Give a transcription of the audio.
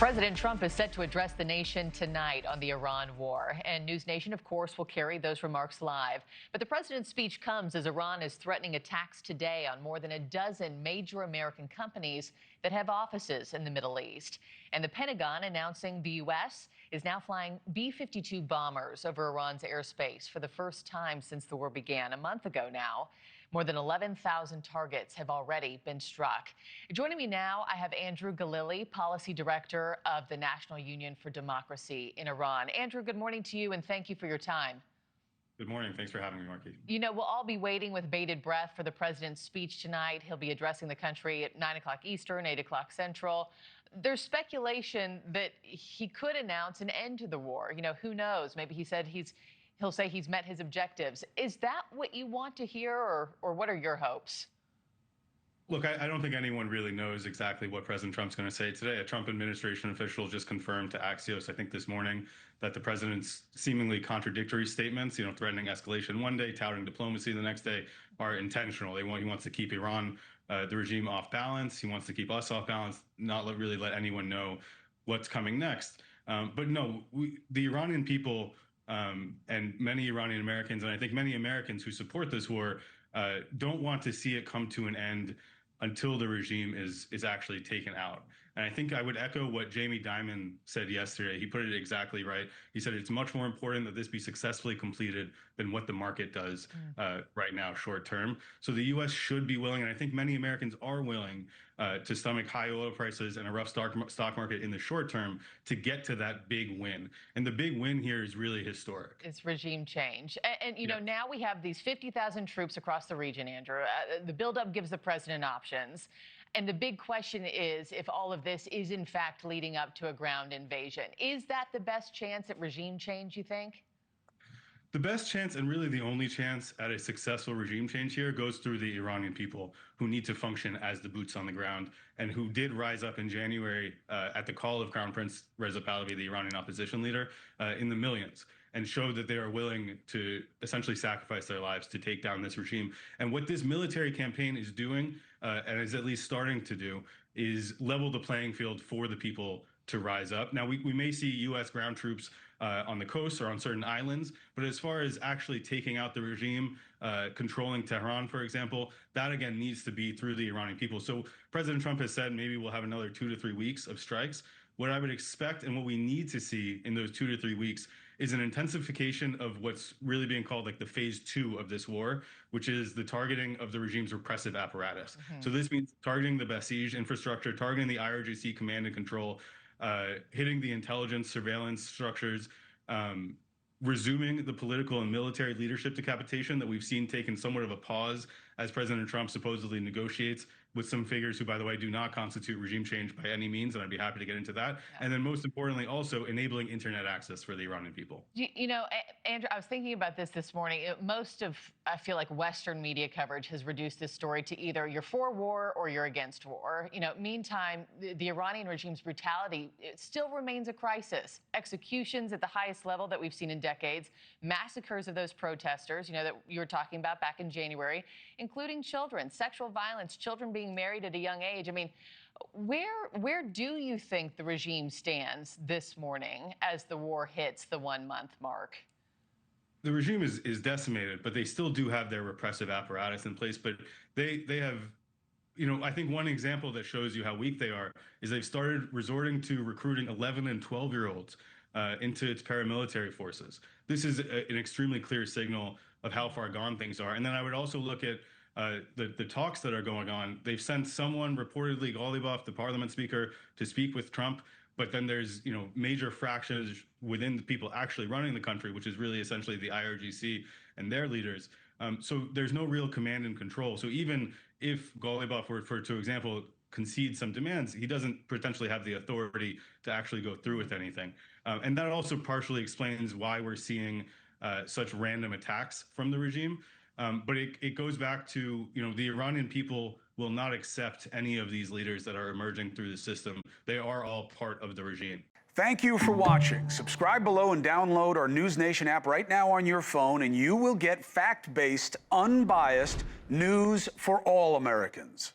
President Trump is set to address the nation tonight on the Iran war. And NewsNation, of course, will carry those remarks live. But the president's speech comes as Iran is threatening attacks today on more than a dozen major American companies that have offices in the Middle East. And the Pentagon announcing the U.S. is now flying B-52 bombers over Iran's airspace for the first time since the war began a month ago now. More than 11,000 targets have already been struck. Joining me now, I have Andrew Ghalili, Policy Director of the National Union for Democracy in Iran. Andrew, good morning to you, and thank you for your time. Good morning. Thanks for having me, Markie. You know, we'll all be waiting with bated breath for the president's speech tonight. He'll be addressing the country at 9 o'clock Eastern, 8 o'clock Central. There's speculation that he could announce an end to the war. You know, who knows? Maybe he'll say he's met his objectives. Is that what you want to hear, or what are your hopes? Look, I don't think anyone really knows exactly what President Trump's going to say today. A Trump administration official just confirmed to Axios, I think this morning, that the president's seemingly contradictory statements, threatening escalation one day, touting diplomacy the next day, are intentional. He wants to keep Iran, the regime, off balance. He wants to keep us off balance, not really let anyone know what's coming next. But no, the Iranian people and many Iranian-Americans, and I think many Americans who support this war, don't want to see it come to an end until the regime is actually taken out. And I think I would echo what Jamie Dimon said yesterday. He put it exactly right. He said it's much more important that this be successfully completed than what the market does right now, short term. So the U.S. should be willing, and I think many Americans are willing, to stomach high oil prices and a rough stock market in the short term to get to that big win. And the big win here is really historic. It's regime change. And you know, now we have these 50,000 troops across the region, Andrew. The buildup gives the president options. And the big question is if all of this is, in fact, leading up to a ground invasion. Is that the best chance at regime change, you think? The best chance, and really the only chance at a successful regime change here, goes through the Iranian people, who need to function as the boots on the ground and who did rise up in January at the call of Crown Prince Reza Pahlavi, the Iranian opposition leader, in the millions, and showed that they are willing to essentially sacrifice their lives to take down this regime. And what this military campaign is doing, and is at least starting to do, is level the playing field for the people to rise up. Now, we may see U.S. ground troops on the coast or on certain islands, but as far as actually taking out the regime, controlling Tehran, for example, that again needs to be through the Iranian people. So President Trump has said maybe we'll have another 2 to 3 weeks of strikes. What I would expect and what we need to see in those 2 to 3 weeks is an intensification of what's really being called like the phase 2 of this war, which is the targeting of the regime's repressive apparatus. So this means targeting the Basij infrastructure, targeting the IRGC command and control, hitting the intelligence surveillance structures, resuming the political and military leadership decapitation that we've seen taken somewhat of a pause as President Trump supposedly negotiates with some figures who, by the way, do not constitute regime change by any means, and I'd be happy to get into that. And then most importantly, also enabling internet access for the Iranian people. You know, Andrew, I was thinking about this morning. Most of, I feel like, Western media coverage has reduced this story to either you're for war or you're against war. You know, meantime, the Iranian regime's brutality, it still remains a crisis. Executions at the highest level that we've seen in decades, massacres of those protesters, you know, that you were talking about back in January, including children, sexual violence, children being married at a young age. I mean, where do you think the regime stands this morning as the war hits the 1-month mark? The regime is decimated, but they still do have their repressive apparatus in place. But they have, I think one example that shows you how weak they are is they've started resorting to recruiting 11 and 12-year-olds into its paramilitary forces. This is an extremely clear signal of how far gone things are. And then I would also look at the talks that are going on. They've sent someone, reportedly Ghalili, the parliament speaker, to speak with Trump. But then there's, major fractions within the people actually running the country, which is really essentially the IRGC and their leaders. So there's no real command and control. So even if Ghalibaf were, for example, concede some demands, he doesn't potentially have the authority to actually go through with anything. And that also partially explains why we're seeing such random attacks from the regime. But it goes back to, the Iranian people will not accept any of these leaders that are emerging through the system. They are all part of the regime. Thank you for watching. Subscribe below and download our NewsNation app right now on your phone, and you will get fact-based, unbiased news for all Americans.